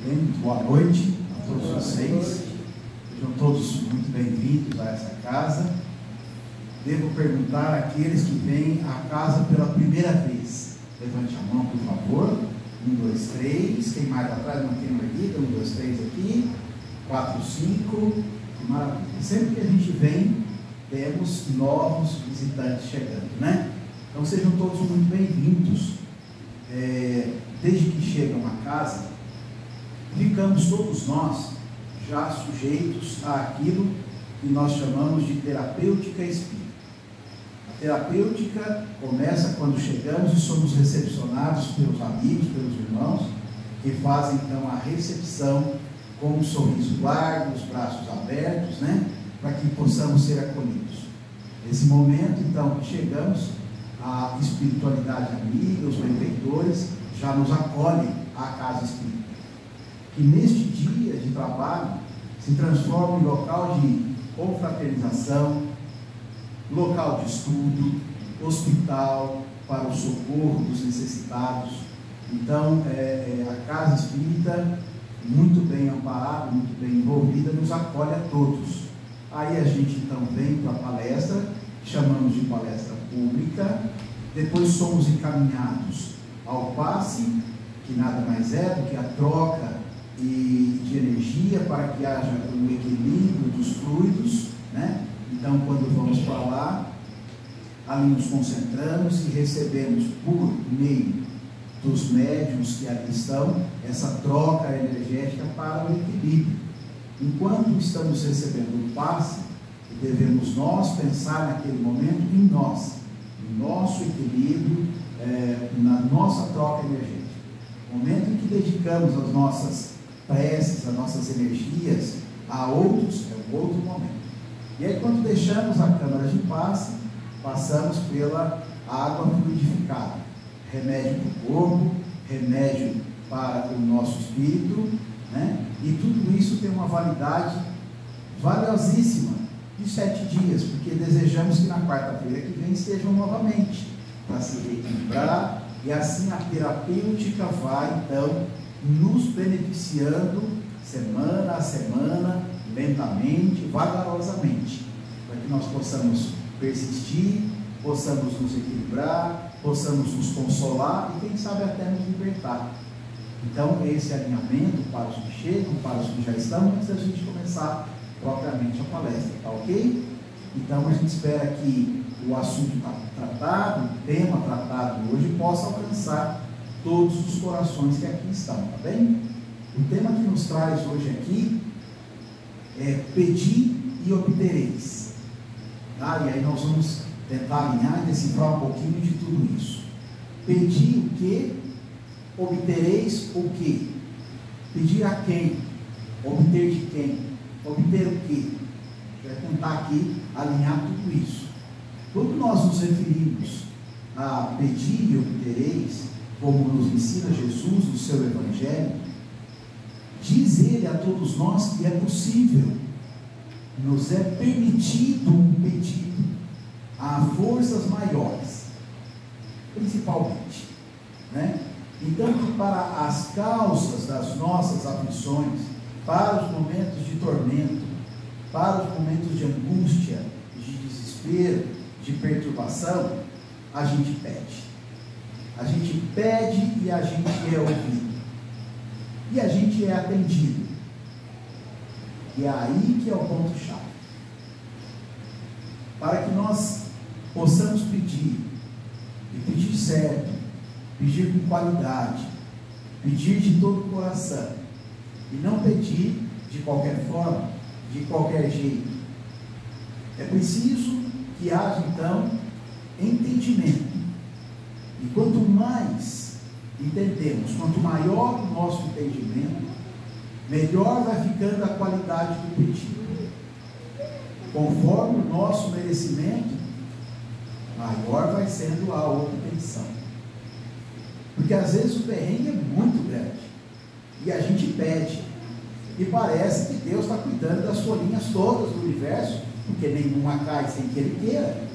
Bem, boa noite a todos vocês. Sejam todos muito bem-vindos a essa casa. Devo perguntar àqueles que vêm à casa pela primeira vez. Levante a mão, por favor. 1, 2, 3. Quem mais atrás não tem erguida? 1, 2, 3 aqui. 4, 5. Maravilha. Sempre que a gente vem, temos novos visitantes chegando, né? Então sejam todos muito bem-vindos. Desde que chegam à casa, ficamos todos nós já sujeitos àquilo que nós chamamos de terapêutica espírita. A terapêutica começa quando chegamos e somos recepcionados pelos amigos, pelos irmãos, que fazem então a recepção com um sorriso largo, os braços abertos, né? Para que possamos ser acolhidos. Nesse momento, então, que chegamos, a espiritualidade amiga, os benfeitores, já nos acolhem à casa espírita, que neste dia de trabalho se transforma em local de confraternização, local de estudo, hospital para o socorro dos necessitados. Então, a casa espírita, muito bem amparada, muito bem envolvida, nos acolhe a todos. Aí a gente então vem para a palestra, que chamamos de palestra pública, depois somos encaminhados ao passe, que nada mais é do que a troca de energia para que haja um equilíbrio dos fluidos, né? Então, quando vamos para lá, ali nos concentramos e recebemos por meio dos médiuns que ali estão, essa troca energética para o equilíbrio. Enquanto estamos recebendo o passe, devemos nós pensar naquele momento em nós, no nosso equilíbrio, na nossa troca energética. O momento em que dedicamos as nossas preces, as nossas energias a outros, é um outro momento. E aí, quando deixamos a câmara de passe, passamos pela água fluidificada, remédio para o corpo, remédio para o nosso espírito, né? E tudo isso tem uma validade valiosíssima de 7 dias, porque desejamos que na quarta-feira que vem estejam novamente, para se reequilibrar, e assim a terapêutica vai então nos beneficiando semana a semana, lentamente, vagarosamente, para que nós possamos persistir, possamos nos equilibrar, possamos nos consolar e quem sabe até nos libertar. Então esse alinhamento para os que chegam, para os que já estão, antes da gente começar propriamente a palestra, tá ok? Então a gente espera que o assunto tratado, o tema tratado hoje possa alcançar todos os corações que aqui estão, tá bem? O tema que nos traz hoje aqui é pedir e obtereis, tá? E aí nós vamos tentar alinhar e decifrar um pouquinho de tudo isso. Pedir o que? Obtereis o que? Pedir a quem? Obter de quem? Obter o que? A gente vai tentar aqui alinhar tudo isso. Quando nós nos referimos a pedir e obtereis, como nos ensina Jesus no seu Evangelho, diz ele a todos nós que é possível, nos é permitido um pedido a forças maiores, principalmente, né? Então, que para as causas das nossas aflições, para os momentos de tormento, para os momentos de angústia, de desespero, de perturbação, a gente pede. A gente pede e a gente é ouvido. E a gente é atendido. E é aí que é o ponto-chave. Para que nós possamos pedir, e pedir certo, pedir com qualidade, pedir de todo o coração, e não pedir de qualquer forma, de qualquer jeito. É preciso que haja então entendimento. E quanto mais entendemos, quanto maior o nosso entendimento, melhor vai ficando a qualidade do pedido. Conforme o nosso merecimento, maior vai sendo a obtenção. Porque às vezes o perrengue é muito grande e a gente pede e parece que Deus está cuidando das folhinhas todas do universo, porque nenhuma cai sem que Ele queira.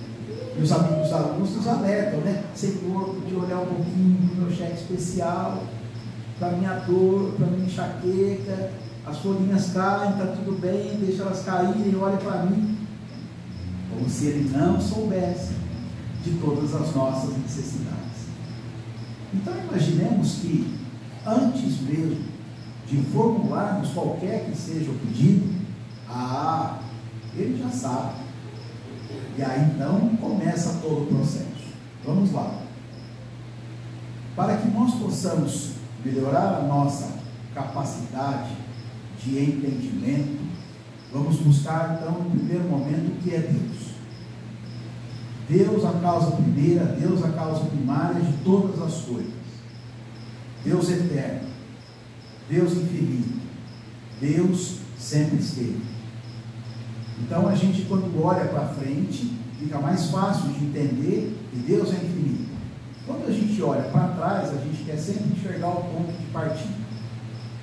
E os amigos da luz nos alertam, né? Senhor, podia olhar um pouquinho para o meu cheque especial. para minha dor, para minha enxaqueca, as folhinhas caem, está tudo bem, deixa elas caírem, olha para mim. Como se Ele não soubesse de todas as nossas necessidades. Então imaginemos que, antes mesmo de formularmos qualquer que seja o pedido, Ele já sabe. E aí então começa todo o processo. Vamos lá. Para que nós possamos melhorar a nossa capacidade de entendimento, vamos buscar então no primeiro momento o que é Deus. Deus a causa primeira, Deus a causa primária de todas as coisas. Deus eterno, Deus infinito, Deus sempre esteve. Então a gente, quando olha para frente, fica mais fácil de entender que Deus é infinito. Quando a gente olha para trás, a gente quer sempre enxergar o ponto de partida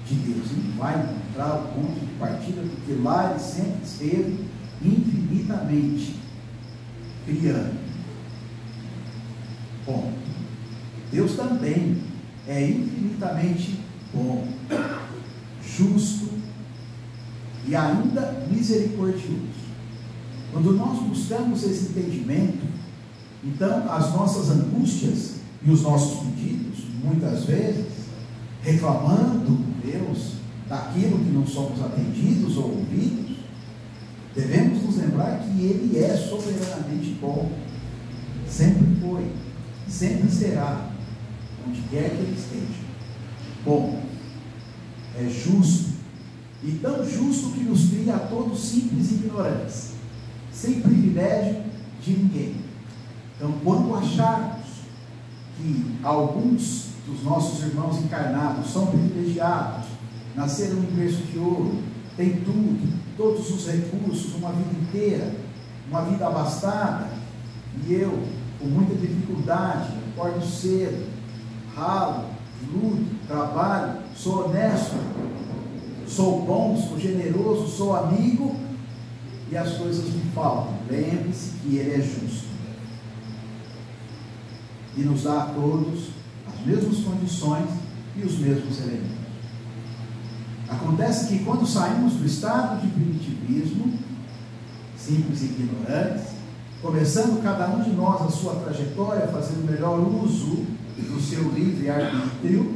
de Deus. Ele vai encontrar o ponto de partida, porque lá Ele sempre esteve infinitamente criando. Bom, Deus também é infinitamente bom, justo e ainda misericordioso. Quando nós buscamos esse entendimento, então as nossas angústias e os nossos pedidos, muitas vezes, reclamando com Deus daquilo que não somos atendidos ou ouvidos, devemos nos lembrar que Ele é soberanamente bom, sempre foi, sempre será, onde quer que Ele esteja. Bom, é justo, e tão justo que nos cria a todos simples e ignorantes, sem privilégio de ninguém. Então, quando acharmos que alguns dos nossos irmãos encarnados são privilegiados, nasceram em berço de ouro, têm tudo, todos os recursos, uma vida inteira, uma vida abastada, e eu, com muita dificuldade, acordo cedo, ralo, luto, trabalho, sou honesto, sou bom, sou generoso, sou amigo, e as coisas me faltam. Lembre-se que Ele é justo e nos dá a todos as mesmas condições e os mesmos elementos. Acontece que quando saímos do estado de primitivismo, simples e ignorantes, começando cada um de nós a sua trajetória, fazendo o melhor uso do seu livre-arbítrio,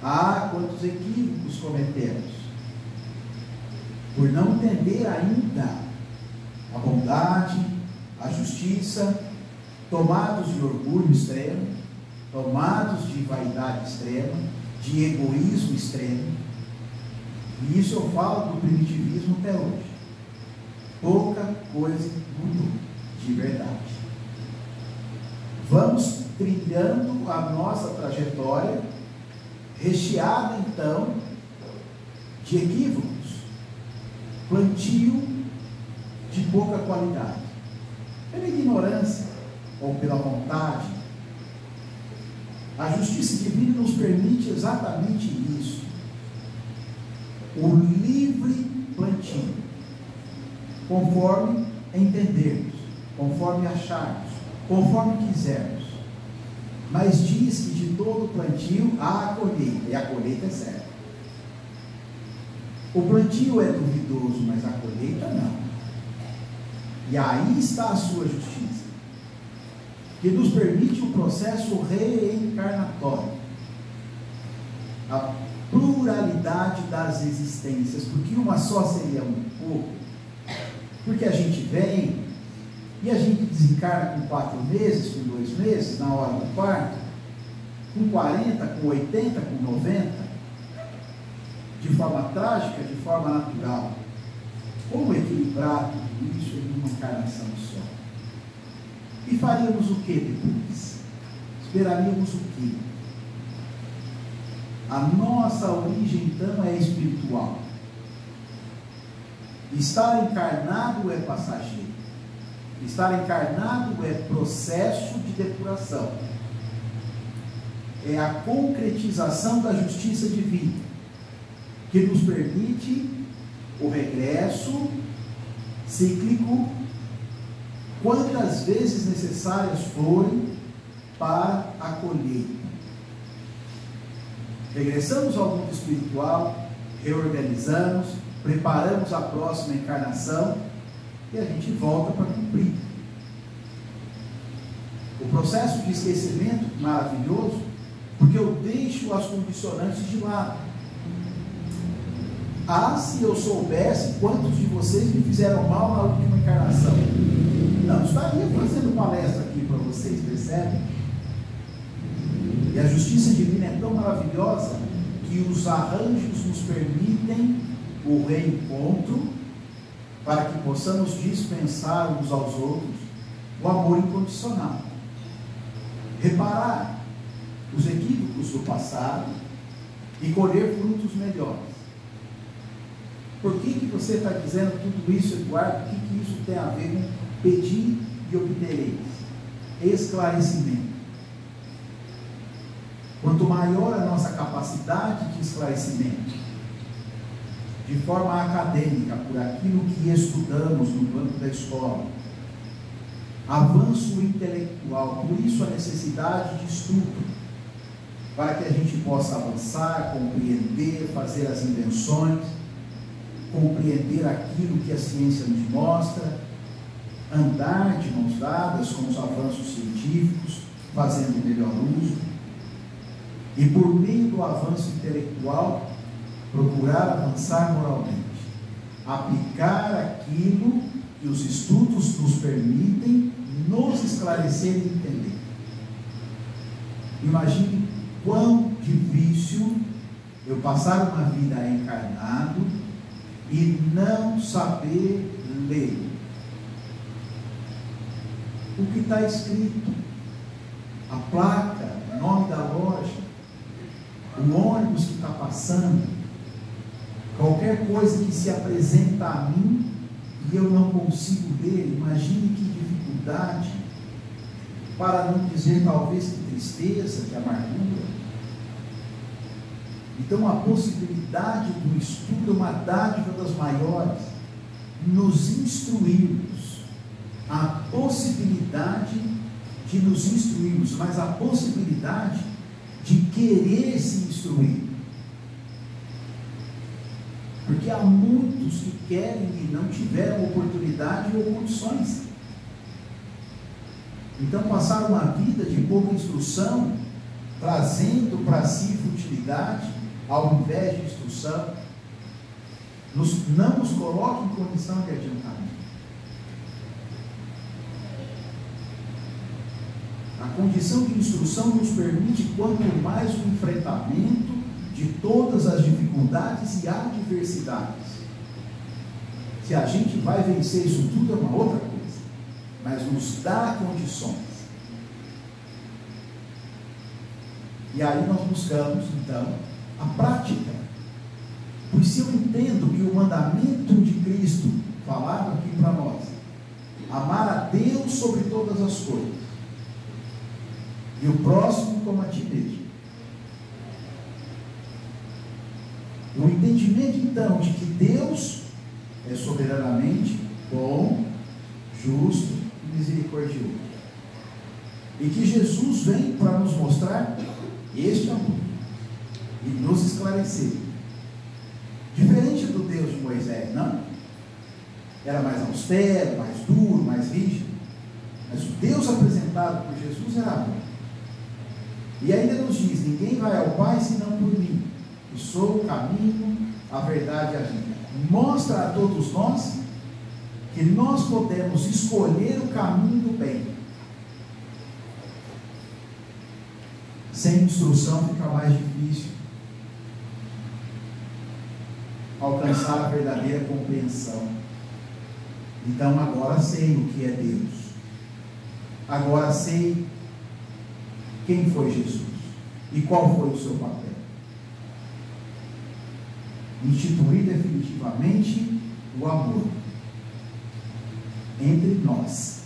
quantos equívocos cometemos por não entender ainda a bondade, a justiça, tomados de orgulho extremo, tomados de vaidade extrema, de egoísmo extremo. E isso eu falo do primitivismo até hoje. Pouca coisa mudou, de verdade. Vamos trilhando a nossa trajetória, recheada então de equívocos, plantio de pouca qualidade, pela ignorância ou pela vontade. A justiça divina nos permite exatamente isso, o livre plantio, conforme entendermos, conforme acharmos, conforme quisermos. Mas diz que de todo plantio há a colheita, e a colheita é certa. O plantio é duvidoso, mas a colheita não. E aí está a sua justiça, que nos permite o processo reencarnatório, a pluralidade das existências, porque uma só seria um pouco, porque a gente vem e a gente desencarna com 4 meses, com 2 meses, na hora do parto, com 40, com 80, com 90, de forma trágica, de forma natural. Como equilibrar tudo isso em uma encarnação só? E faríamos o que depois? Esperaríamos o que? A nossa origem então é espiritual. Estar encarnado é passageiro. Estar encarnado é processo de depuração. É a concretização da justiça divina, que nos permite o regresso cíclico, quantas vezes necessárias forem para a colheita. Regressamos ao mundo espiritual, reorganizamos, preparamos a próxima encarnação e a gente volta para cumprir. O processo de esquecimento maravilhoso, porque eu deixo as condicionantes de lado. Ah, se eu soubesse quantos de vocês me fizeram mal na última encarnação, não estaria fazendo palestra aqui para vocês, percebem? E a justiça divina é tão maravilhosa que os arranjos nos permitem o reencontro para que possamos dispensar uns aos outros o amor incondicional, reparar os equívocos do passado e colher frutos melhores. Por que você está dizendo tudo isso, Eduardo? O que isso tem a ver com pedir e obtereis? Esclarecimento. Quanto maior a nossa capacidade de esclarecimento, de forma acadêmica, por aquilo que estudamos no banco da escola, avanço intelectual, por isso a necessidade de estudo, para que a gente possa avançar, compreender, fazer as invenções, compreender aquilo que a ciência nos mostra, andar de mãos dadas com os avanços científicos, fazendo melhor uso, e por meio do avanço intelectual, procurar avançar moralmente, aplicar aquilo que os estudos nos permitem nos esclarecer e entender. Imagine quão difícil eu passar uma vida encarnado e não saber ler o que está escrito, a placa, o nome da loja, o ônibus que está passando, qualquer coisa que se apresenta a mim e eu não consigo ler. Imagine que dificuldade, para não dizer talvez que tristeza, que amargura. Então a possibilidade do estudo é uma dádiva das maiores, nos instruirmos, a possibilidade de nos instruirmos, mas a possibilidade de querer se instruir, porque há muitos que querem e não tiveram oportunidade ou condições. Então passaram uma vida de pouca instrução, trazendo para si futilidade, ao invés de instrução, não nos coloca em condição de adiantamento. A condição de instrução nos permite, quanto mais, o enfrentamento de todas as dificuldades e adversidades. Se a gente vai vencer isso tudo é uma outra coisa, mas nos dá condições. E aí nós buscamos, então, a prática. Pois se eu entendo que o mandamento de Cristo, falado aqui para nós, amar a Deus sobre todas as coisas, e o próximo como a ti mesmo, o entendimento então de que Deus é soberanamente bom, justo e misericordioso, e que Jesus vem para nos mostrar este amor e nos esclarecer, diferente do Deus de Moisés, não? Era mais austero, mais duro, mais rígido, mas o Deus apresentado por Jesus era amor. E ainda nos diz: ninguém vai ao Pai senão por mim, e sou o caminho, a verdade e a vida. Mostra a todos nós que nós podemos escolher o caminho do bem. Sem instrução fica mais difícil alcançar a verdadeira compreensão. Então agora sei o que é Deus, agora sei quem foi Jesus e qual foi o seu papel. Instituir definitivamente o amor entre nós,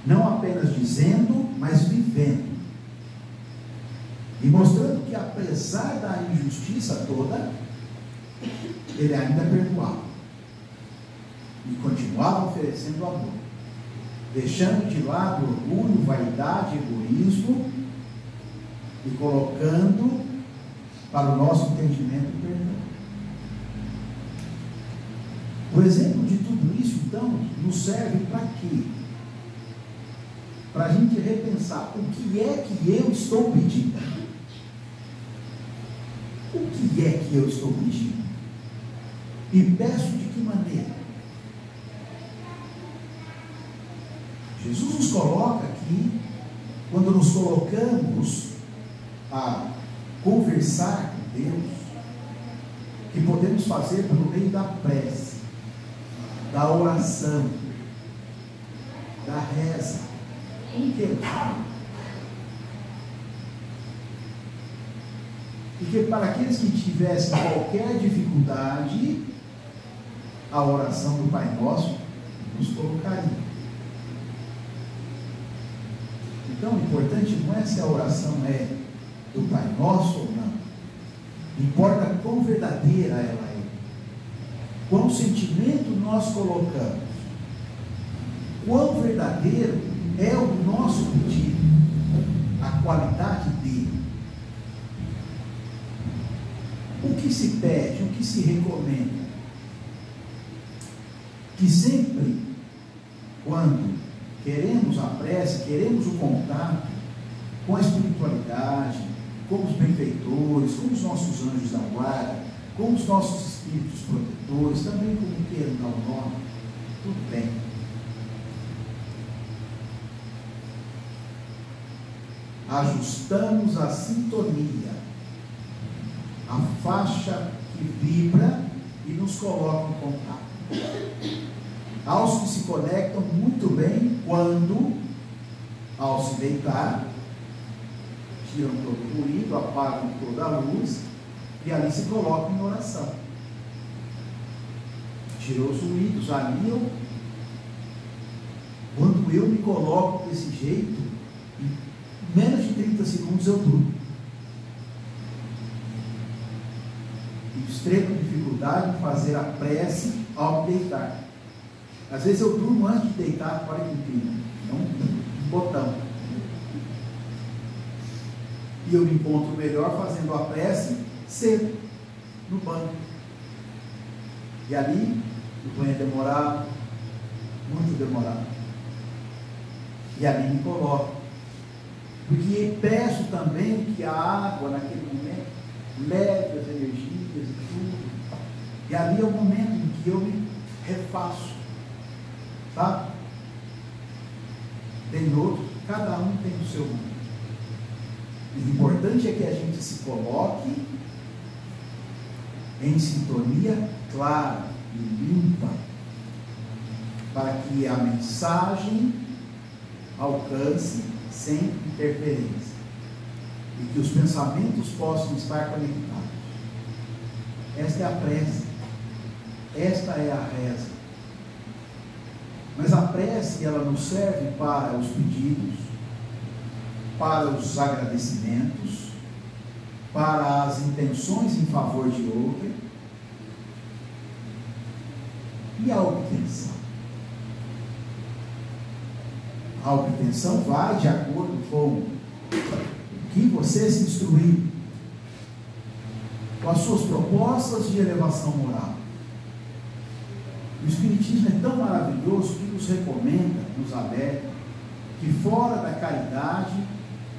não apenas dizendo, mas vivendo, e mostrando que apesar da injustiça toda, ele ainda perdoava e continuava oferecendo amor, deixando de lado orgulho, vaidade, egoísmo, e colocando para o nosso entendimento o perdão. O exemplo de tudo isso, então, nos serve para quê? Para a gente repensar o que é que eu estou pedindo. O que é que eu estou pedindo? E peço de que maneira? Jesus nos coloca aqui, quando nos colocamos a conversar com Deus, que podemos fazer pelo meio da prece, da oração, da reza. Como que é? E que para aqueles que tivessem qualquer dificuldade, a oração do Pai Nosso nos colocaria. Então, o importante não é se a oração é do Pai Nosso ou não. Importa quão verdadeira ela é. Quão sentimento nós colocamos. Quão verdadeiro é o nosso pedido. A qualidade dele. O que se pede, o que se recomenda. Que sempre, quando queremos a prece, queremos o contato com a espiritualidade, com os benfeitores, com os nossos anjos da guarda, com os nossos espíritos protetores, também como queiram dar o nome, tudo bem. Ajustamos a sintonia, a faixa que vibra e nos coloca em contato. Aos que se conectam muito bem quando, ao se deitar, tiram todo o ruído, apagam toda a luz e ali se colocam em oração. Tirou os ruídos, ali quando eu me coloco desse jeito, em menos de 30 segundos eu durmo. E extrema dificuldade em fazer a prece ao me deitar. Às vezes eu durmo antes de deitar, para que inclina, não um botão. E eu me encontro melhor fazendo a prece cedo, no banco. E ali, o banho é demorado, muito demorado. E ali me coloco. Porque peço também que a água, naquele momento, leve as energias e tudo. E ali é o momento em que eu me refaço. Sabe? Tem outro, cada um tem o seu mundo. O importante é que a gente se coloque em sintonia clara e limpa, para que a mensagem alcance sem interferência e que os pensamentos possam estar conectados. Esta é a prece, esta é a reza. Mas a prece, ela nos serve para os pedidos, para os agradecimentos, para as intenções em favor de outrem e a obtenção. A obtenção vai de acordo com o que você se instruiu, com as suas propostas de elevação moral. O Espiritismo é tão maravilhoso que nos recomenda, nos alerta, que fora da caridade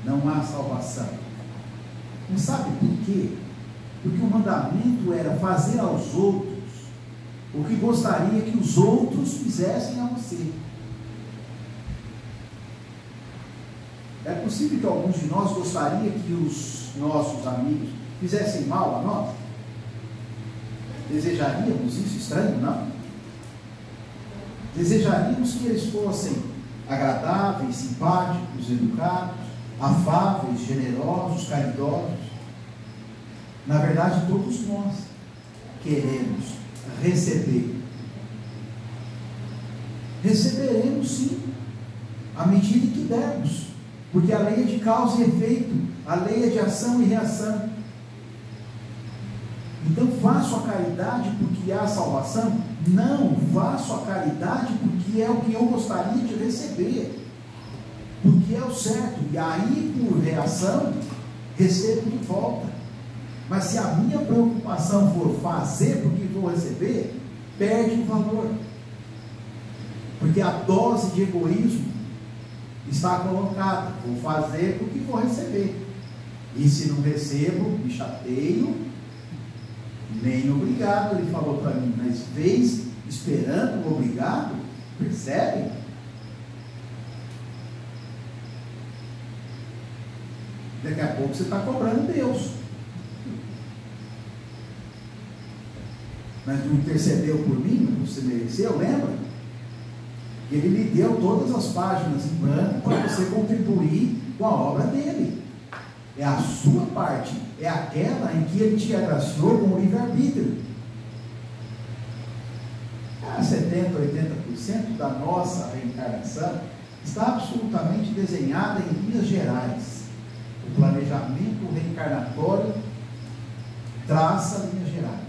não há salvação. Mas sabe por quê? Porque o mandamento era fazer aos outros o que gostaria que os outros fizessem a você. É possível que alguns de nós gostariam que os nossos amigos fizessem mal a nós? Desejaríamos isso? Estranho, não? Desejaríamos que eles fossem agradáveis, simpáticos, educados, afáveis, generosos, caridosos. Na verdade, todos nós queremos receber. Receberemos sim, à medida que dermos, porque a lei é de causa e efeito, a lei é de ação e reação. Então, faço a caridade porque há salvação? Não, faço a caridade porque é o que eu gostaria de receber, porque é o certo. E aí, por reação, recebo de volta. Mas se a minha preocupação for fazer porque vou receber, perde o valor. Porque a dose de egoísmo está colocada: vou fazer porque vou receber. E se não recebo, me chateio, nem obrigado. Ele falou para mim, mas vez esperando o obrigado, percebe? Daqui a pouco você está cobrando Deus. Mas não intercedeu por mim, não você mereceu, lembra? Ele lhe deu todas as páginas em branco para você contribuir com a obra dele. É a sua parte, é aquela em que ele te agraciou com o livre-arbítrio. 70%, 80% da nossa reencarnação está absolutamente desenhada em linhas gerais. O planejamento reencarnatório traça linhas gerais.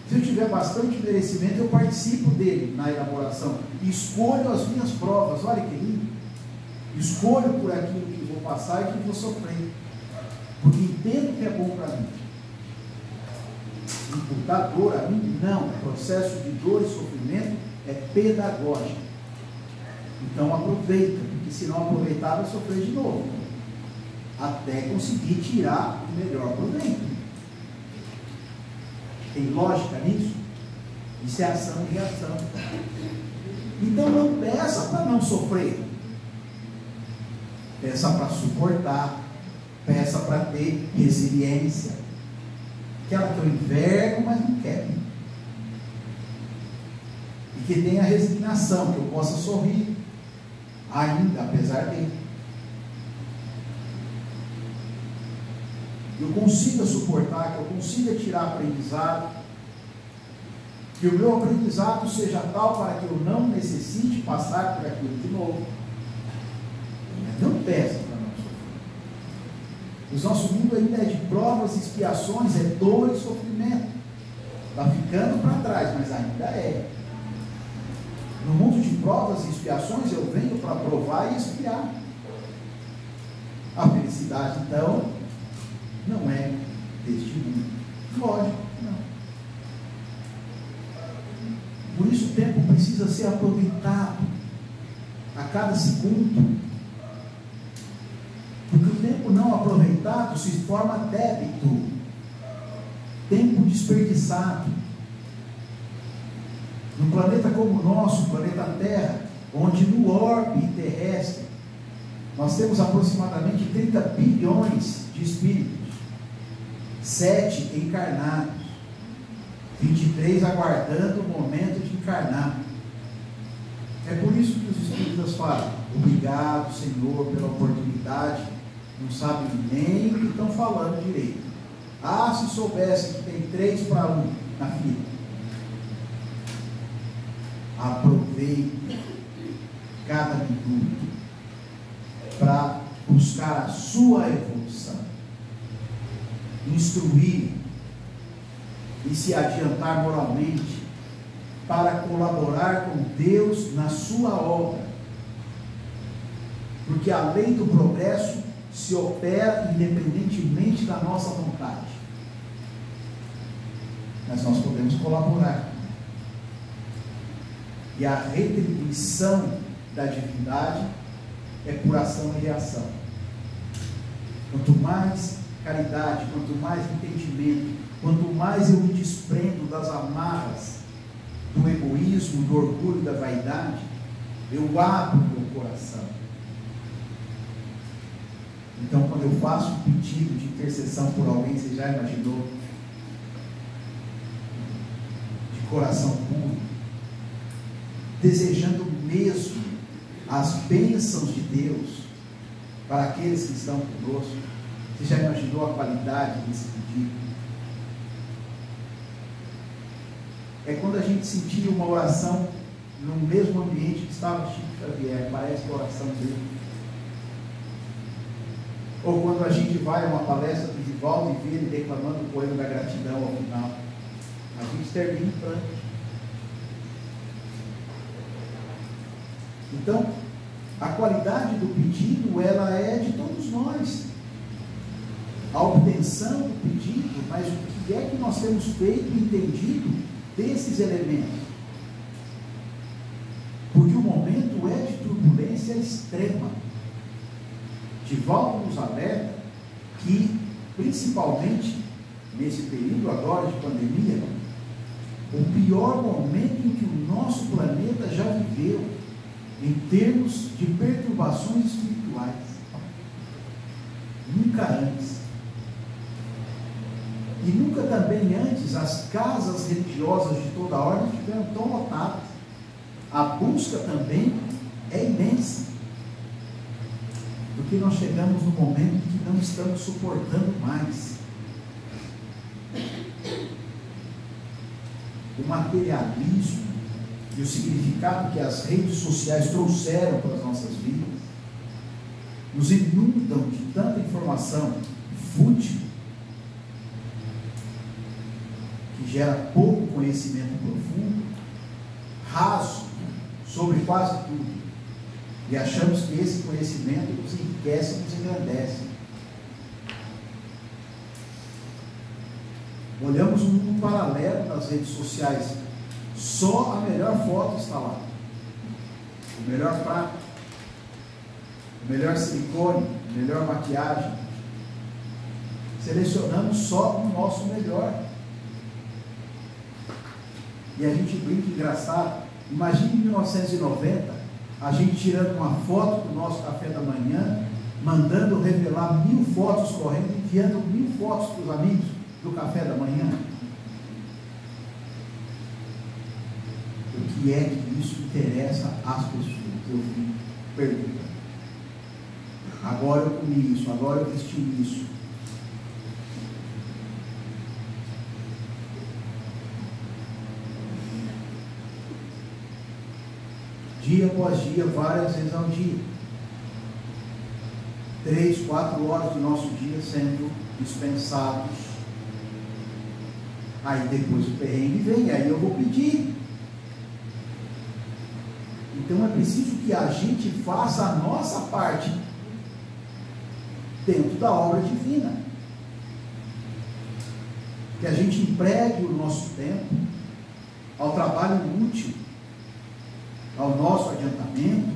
Se eu tiver bastante merecimento, eu participo dele na elaboração. Escolho as minhas provas. Olha que lindo. Escolho por aquilo que vou passar e que vou sofrer. Porque entendo que é bom para mim. Imputar dor a mim? Não. O processo de dor e sofrimento é pedagógico. Então aproveita, porque se não aproveitar, vai sofrer de novo. Até conseguir tirar o melhor proveito. Tem lógica nisso? Isso é ação e reação. Então não peça para não sofrer. Peça para suportar. Peça para ter resiliência. Aquela que eu envergo, mas não quero. E que tenha resignação, que eu possa sorrir. Ainda, apesar dele. Eu consiga suportar, que eu consiga tirar aprendizado, que o meu aprendizado seja tal para que eu não necessite passar por aquilo de novo. Não peça para não sofrer. O nosso mundo ainda é de provas e expiações, é dor e sofrimento. Está ficando para trás, mas ainda é. No mundo de provas e expiações, eu venho para provar e expiar. A felicidade, então, não é deste mundo. Lógico, não. Por isso o tempo precisa ser aproveitado a cada segundo. Porque o tempo não aproveitado se forma débito. Tempo desperdiçado. Num planeta como o nosso, o planeta Terra, onde no orbe terrestre nós temos aproximadamente 30 bilhões de espíritos, 7 encarnados, 23 aguardando o momento de encarnar. É por isso que os espíritas falam: obrigado, Senhor, pela oportunidade. Não sabem nem o que estão falando direito. Ah, se soubesse que tem 3 para 1 na fila. Aproveite cada minuto para buscar a sua evolução, instruir e se adiantar moralmente para colaborar com Deus na sua obra, porque a lei do progresso se opera independentemente da nossa vontade, mas nós podemos colaborar. E a retribuição da divindade é por ação e reação. Quanto mais caridade, quanto mais entendimento, quanto mais eu me desprendo das amarras do egoísmo, do orgulho, da vaidade, eu abro meu coração. Então, quando eu faço um pedido de intercessão por alguém, você já imaginou? De coração puro, desejando mesmo as bênçãos de Deus para aqueles que estão conosco. Você já imaginou a qualidade desse pedido? É quando a gente sentir uma oração no mesmo ambiente que estava Chico Xavier, parece a oração dele. Ou quando a gente vai a uma palestra do Divaldo e vê ele declamando o poema da gratidão ao final, a gente termina em pranto. Então, A qualidade do pedido, ela é de todos nós. A obtenção do pedido, mas o que é que nós temos feito e entendido desses elementos? Porque o momento é de turbulência extrema. Divaldo nos alerta que, principalmente nesse período agora de pandemia, o pior momento em que o nosso planeta já viveu, em termos de perturbações espirituais. Nunca antes. E nunca também antes as casas religiosas de toda ordem estiveram tão lotadas. A busca também é imensa. Porque nós chegamos no momento em que não estamos suportando mais o materialismo e o significado que as redes sociais trouxeram para as nossas vidas, nos inundam de tanta informação fútil, que gera pouco conhecimento profundo, raso, sobre quase tudo, e achamos que esse conhecimento nos enriquece e nos engrandece. Olhamos um mundo paralelo nas redes sociais. Só a melhor foto está lá, o melhor prato, o melhor silicone, a melhor maquiagem. Selecionamos só o nosso melhor. E a gente brinca engraçado. Imagine em 1990, a gente tirando uma foto do nosso café da manhã, mandando revelar 1000 fotos correndo, enviando 1000 fotos para os amigos do café da manhã. O que é que isso interessa às pessoas? Eu fico perguntando. Agora eu comi isso, agora eu vesti isso. Dia após dia, várias vezes ao dia. 3, 4 horas do nosso dia sendo dispensados. Aí depois o perrengue vem, aí eu vou pedir. Então é preciso que a gente faça a nossa parte dentro da obra divina. Que a gente empregue o nosso tempo ao trabalho útil, ao nosso adiantamento,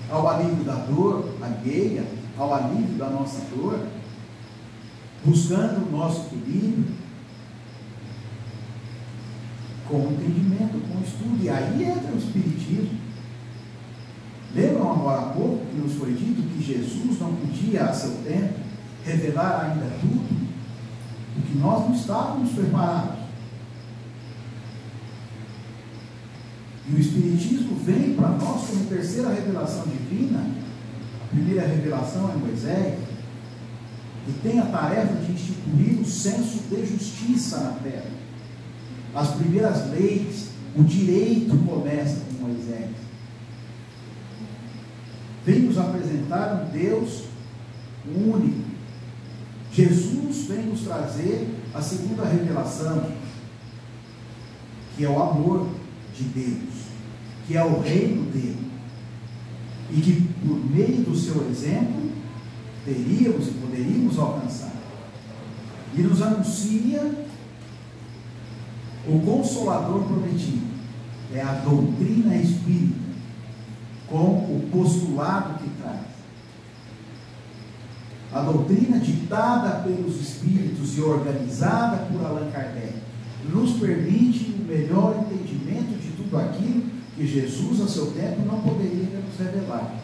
ao alívio da dor alheia, ao alívio da nossa dor, buscando o nosso equilíbrio, com entendimento, com estudo. E aí entra o Espiritismo. Lembram agora há pouco que nos foi dito que Jesus não podia, a seu tempo, revelar ainda tudo, porque nós não estávamos preparados. E o Espiritismo vem para nós como terceira revelação divina. A primeira revelação é Moisés, e tem a tarefa de instituir o senso de justiça na terra. As primeiras leis, o direito começa com Moisés. Vem nos apresentar um Deus único. Jesus vem nos trazer a segunda revelação, que é o amor de Deus, que é o reino dele, e que por meio do seu exemplo teríamos e poderíamos alcançar. E nos anuncia o Consolador prometido, é a doutrina espírita, com o postulado que traz. A doutrina ditada pelos espíritos e organizada por Allan Kardec nos permite um melhor entendimento de tudo aquilo que Jesus, a seu tempo, não poderia nos revelar.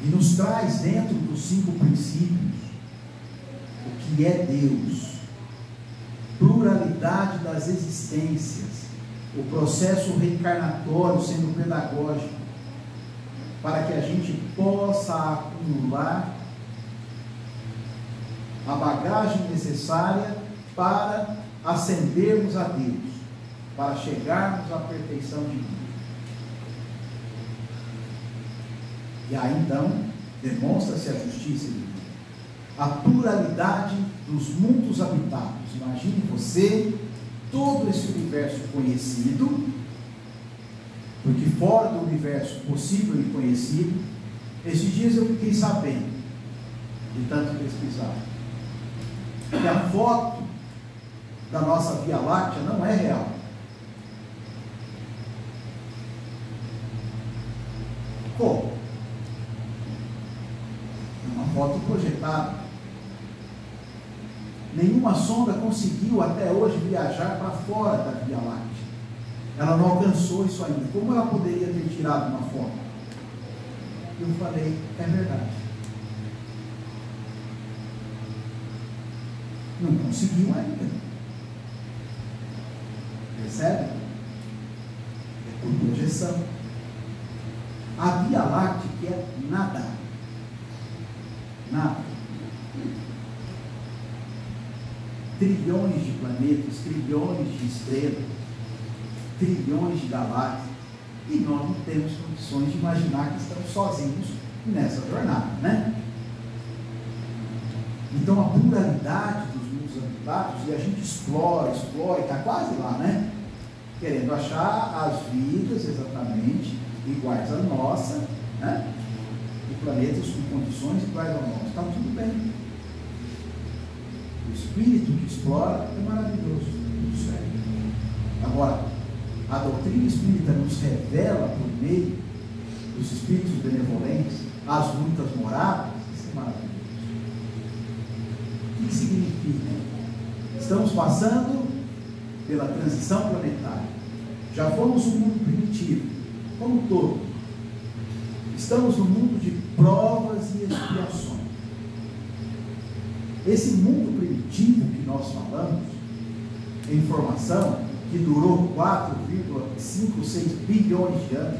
E nos traz dentro dos 5 princípios o que é Deus, pluralidade das existências, o processo reencarnatório sendo pedagógico, para que a gente possa acumular a bagagem necessária para ascendermos a Deus, para chegarmos à perfeição divina. E aí então demonstra-se a justiça divina, a pluralidade dos mundos habitados. Imagine você, todo esse universo conhecido, Porque fora do universo possível e conhecido, esses dias eu fiquei sabendo, de tanto pesquisar, que a foto da nossa Via Láctea não é real. Como? É uma foto projetada. Nenhuma sonda conseguiu até hoje viajar para fora da Via Láctea. Ela não alcançou isso ainda. Como ela poderia ter tirado uma foto? Eu falei, é verdade. Não conseguiu ainda. Percebe? É por projeção. A Via Láctea que é nada. Nada. Trilhões de planetas, trilhões de estrelas, trilhões de galáxias, e nós não temos condições de imaginar que estamos sozinhos nessa jornada, né? Então a pluralidade dos mundos habitados, e a gente explora, está quase lá, né? Querendo achar as vidas exatamente iguais à nossa, né? E planetas com condições iguais ao nosso. Está tudo bem. O espírito que explora é maravilhoso, tudo certo. Agora, a doutrina espírita nos revela por meio dos espíritos benevolentes as muitas moradas. Isso é maravilhoso. O que significa? Estamos passando pela transição planetária. Já fomos um mundo primitivo, como um todo. Estamos no mundo de provas e expiações. Esse mundo primitivo que nós falamos, em formação, que durou 4,56 bilhões de anos,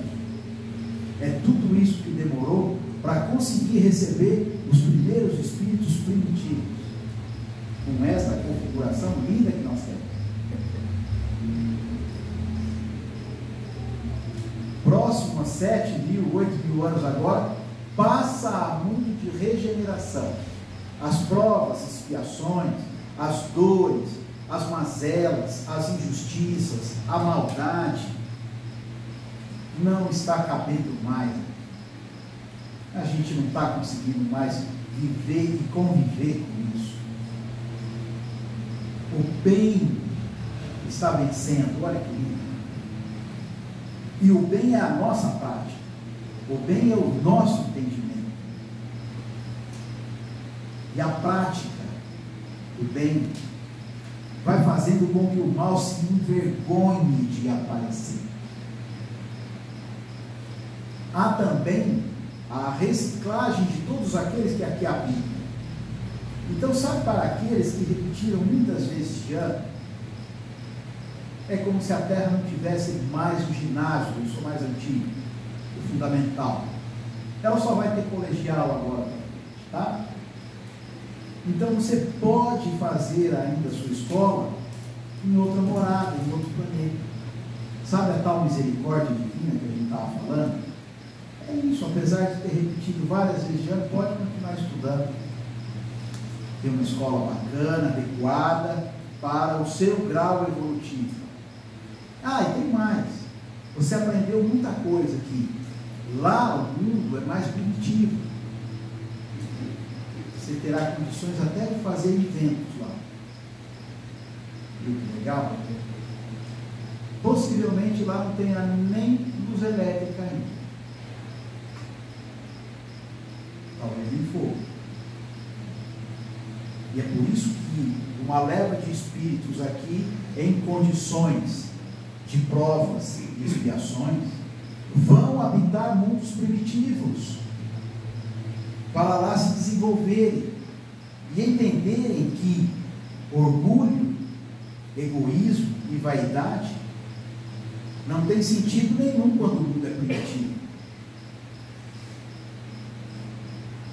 é tudo isso que demorou para conseguir receber os primeiros espíritos primitivos, com essa configuração linda que nós temos. Próximo a 7 mil, 8 mil anos agora, passa a mundo de regeneração. As provas, expiações, as dores, as mazelas, as injustiças, a maldade, não está cabendo mais. A gente não está conseguindo mais viver e conviver com isso. O bem está vencendo, olha que lindo. E o bem é a nossa prática. O bem é o nosso entendimento. E a prática do bem vai fazendo com que o mal se envergonhe de aparecer. Há também a reciclagem de todos aqueles que aqui habitam. Então, sabe, para aqueles que repetiram muitas vezes de ano, é como se a Terra não tivesse mais o ginásio, eu sou mais antigo, o fundamental. Ela só vai ter colegial agora, tá? Então você pode fazer ainda a sua escola em outra morada, em outro planeta. Sabe a tal misericórdia divina que a gente estava falando? É isso, apesar de ter repetido várias vezes de ano, pode continuar estudando. Ter uma escola bacana, adequada para o seu grau evolutivo. Ah, e tem mais. Você aprendeu muita coisa aqui. Lá o mundo é mais primitivo. Você terá condições até de fazer eventos lá. Viu que legal? Possivelmente lá não tenha nem luz elétrica ainda. Talvez nem fogo. E é por isso que uma leva de espíritos aqui, em condições de provas e expiações, vão habitar mundos primitivos, para lá se desenvolverem e entenderem que orgulho, egoísmo e vaidade não tem sentido nenhum quando o mundo é primitivo.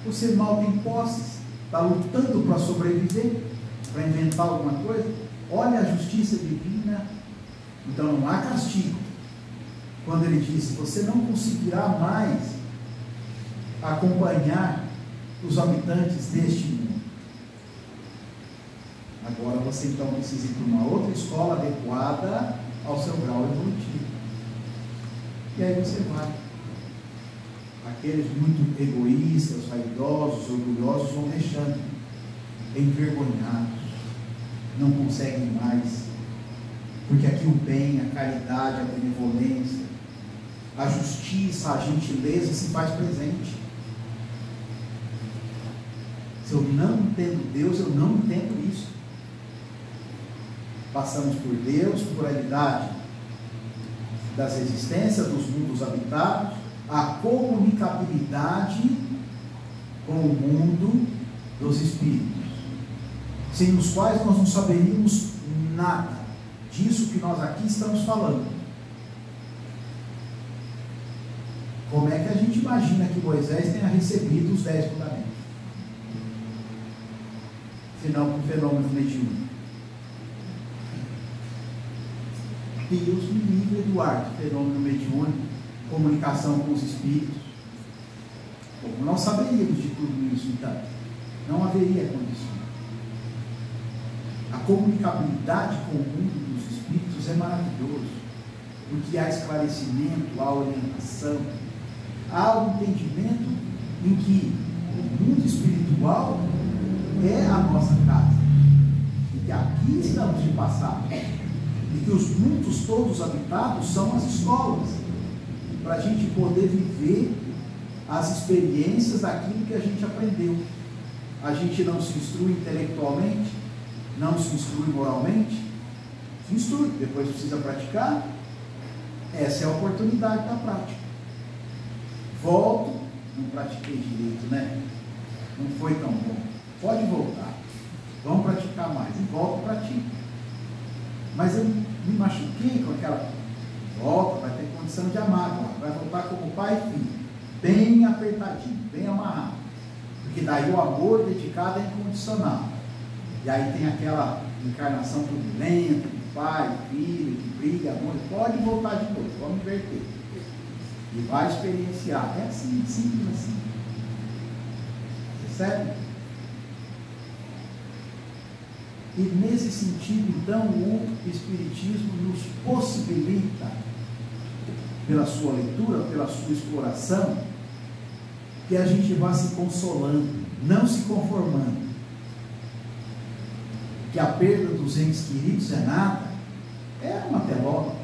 Você mal tem posses, está lutando para sobreviver, para inventar alguma coisa. Olha a justiça divina. Então não há castigo. Quando ele diz, você não conseguirá mais acompanhar os habitantes deste mundo. Agora você então precisa ir para uma outra escola adequada ao seu grau evolutivo. E aí você vai. Aqueles muito egoístas, vaidosos, orgulhosos vão deixando, envergonhados, não conseguem mais, porque aqui o bem, a caridade, a benevolência, a justiça, a gentileza se faz presente. Se eu não entendo Deus, eu não entendo isso. Passamos por Deus, por a realidade das existências, dos mundos habitados, a comunicabilidade com o mundo dos espíritos, sem os quais nós não saberíamos nada disso que nós aqui estamos falando. Como é que a gente imagina que Moisés tenha recebido os 10 mandamentos? Se não por fenômeno mediúnico. Deus me livre, Eduardo, fenômeno mediúnico, comunicação com os espíritos. Como nós saberíamos de tudo isso, então? Não haveria condição. A comunicabilidade com o mundo dos espíritos é maravilhoso, porque há esclarecimento, há orientação, há um entendimento em que o mundo espiritual é a nossa casa, e que aqui estamos de passagem, e que os mundos todos habitados são as escolas, para a gente poder viver as experiências daquilo que a gente aprendeu. A gente não se instrui intelectualmente, não se instrui moralmente, se instrui, depois precisa praticar. Essa é a oportunidade da prática. Volto, não pratiquei direito, né? Não foi tão bom. Pode voltar, vamos praticar mais, e volto, pratico. Mas eu me machuquei com aquela... Volta, vai ter condição de amar agora, vai voltar como pai e filho, bem apertadinho, bem amarrado, porque daí o amor dedicado é incondicional. E aí tem aquela encarnação turbulenta de pai, filho, que briga, amor, pode voltar de novo, vamos inverter, e vai experienciar. É assim, simples assim. Percebe? E nesse sentido, então, o Espiritismo nos possibilita, pela sua leitura, pela sua exploração, que a gente vá se consolando, não se conformando, que a perda dos entes queridos é nada, é uma até logo,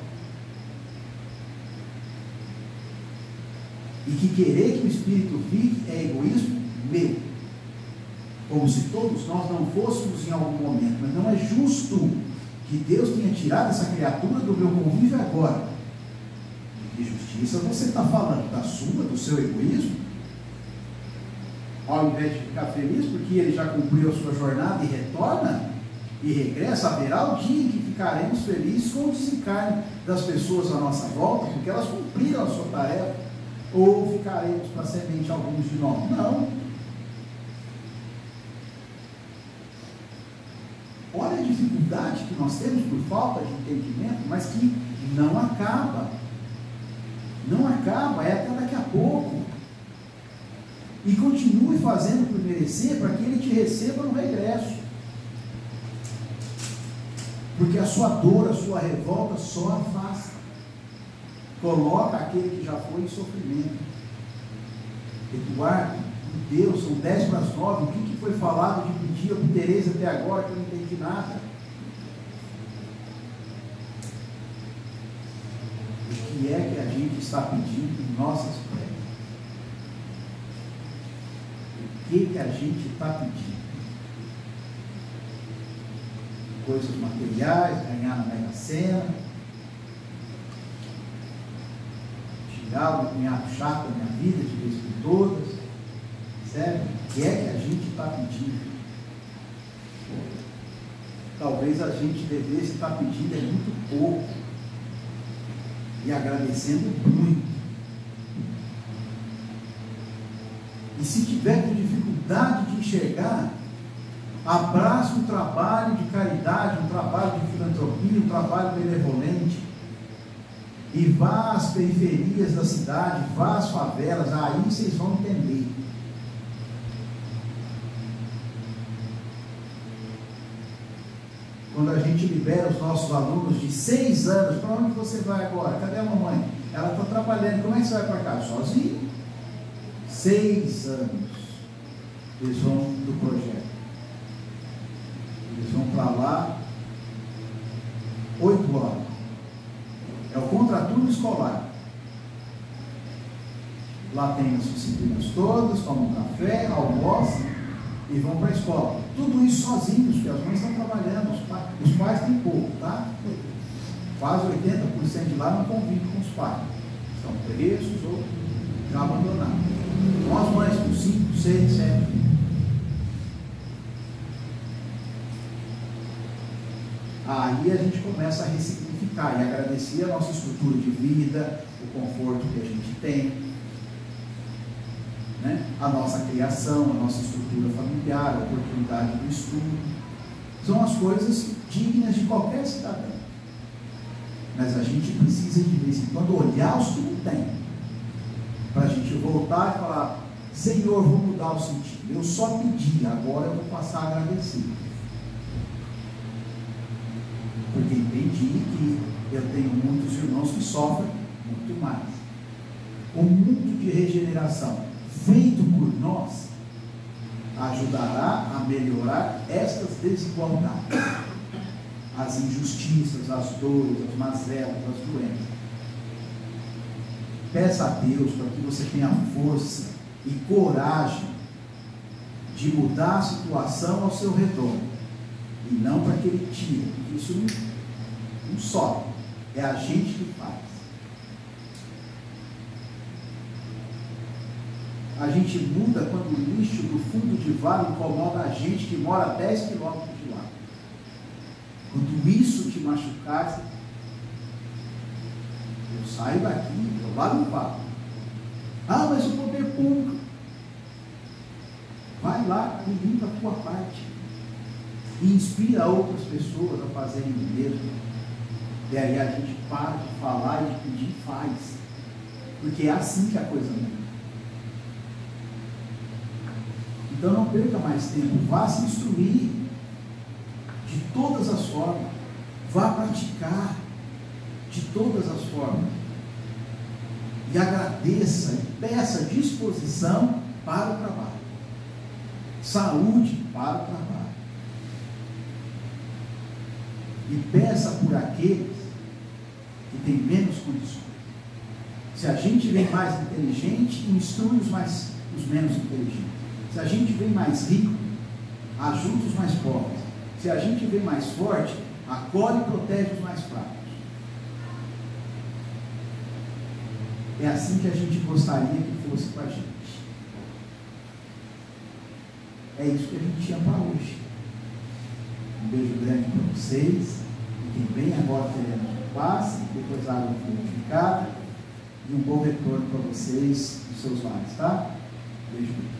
e que querer que o espírito fique é egoísmo meu, como se todos nós não fôssemos em algum momento. Mas não é justo que Deus tenha tirado essa criatura do meu convívio agora. De que justiça você está falando? Da sua, do seu egoísmo? Ao invés de ficar feliz porque ele já cumpriu a sua jornada e retorna e regressa, haverá o dia em que ficaremos felizes com o desencarne das pessoas à nossa volta, porque elas cumpriram a sua tarefa, ou ficaremos para semente alguns de nós? Não. Olha a dificuldade que nós temos por falta de entendimento, mas que não acaba. Não acaba, é até daqui a pouco. E continue fazendo por merecer, para que ele te receba no regresso. Porque a sua dor, a sua revolta só afasta. Coloca aquele que já foi em sofrimento. Eduardo, Deus, são 10:09, o que foi falado de pedir, obtereis até agora, que eu não entendi nada. O que é que a gente está pedindo em nossas preces? O que a gente está pedindo? Coisas materiais, ganhar na Mega Sena, tirar o cunhado chato da minha vida de vez por todas. Sério? O que é que a gente está pedindo? Talvez a gente devesse estar pedindo muito pouco e agradecendo muito. E se tiver com dificuldade de enxergar, abrace um trabalho de caridade, um trabalho de filantropia, um trabalho benevolente, e vá às periferias da cidade, vá às favelas, aí vocês vão entender. Quando a gente libera os nossos alunos de 6 anos, para onde você vai agora? Cadê a mamãe? ela está trabalhando. Como é que você vai para casa? Sozinho. 6 anos eles vão do projeto. Eles vão para lá 8 horas. É o contraturno escolar. Lá tem as disciplinas todas, tomam café, almoçam e vão para a escola. Tudo isso sozinhos, porque as mães estão trabalhando, os pais têm pouco, tá? Quase 80% de lá não convivem com os pais. São presos ou já abandonados. Então as mães com 5, 6, 7 filhos. Aí a gente começa a ressignificar e agradecer a nossa estrutura de vida, o conforto que a gente tem, né? A nossa criação, a nossa estrutura familiar, a oportunidade do estudo. São as coisas dignas de qualquer cidadão. Mas a gente precisa de vez em quando olhar os que não tem, para a gente voltar e falar: Senhor, vou mudar o sentido. Eu só pedi, agora eu vou passar a agradecer. Porque entendi que eu tenho muitos irmãos que sofrem muito mais. O mundo de regeneração feito por nós ajudará a melhorar estas desigualdades, as injustiças, as dores, as mazelas, as doenças. Peça a Deus para que você tenha força e coragem de mudar a situação ao seu redor, e não para que Ele tire, porque isso não sobe, é a gente que faz. A gente muda quando o lixo do fundo de vale incomoda a gente que mora a 10 quilômetros de lá. Quando isso te machucar, eu saio daqui, eu lá não falo. Ah, mas o poder público. Vai lá e limpa a tua parte. E inspira outras pessoas a fazerem o mesmo. E aí a gente para de falar e de pedir e faz. Porque é assim que a coisa muda. Então não perca mais tempo, vá se instruir de todas as formas, vá praticar de todas as formas, e agradeça e peça disposição para o trabalho, saúde para o trabalho, e peça por aqueles que têm menos condições. Se a gente vem mais inteligente, instrui os menos inteligentes. Se a gente vem mais rico, ajuda os mais pobres. Se a gente vem mais forte, acolhe e protege os mais fracos. É assim que a gente gostaria que fosse com a gente. É isso que a gente tinha para hoje. Um beijo grande para vocês. E quem vem agora teremos paz, depois a água purificada, e um bom retorno para vocês nos seus lares, tá? Beijo grande.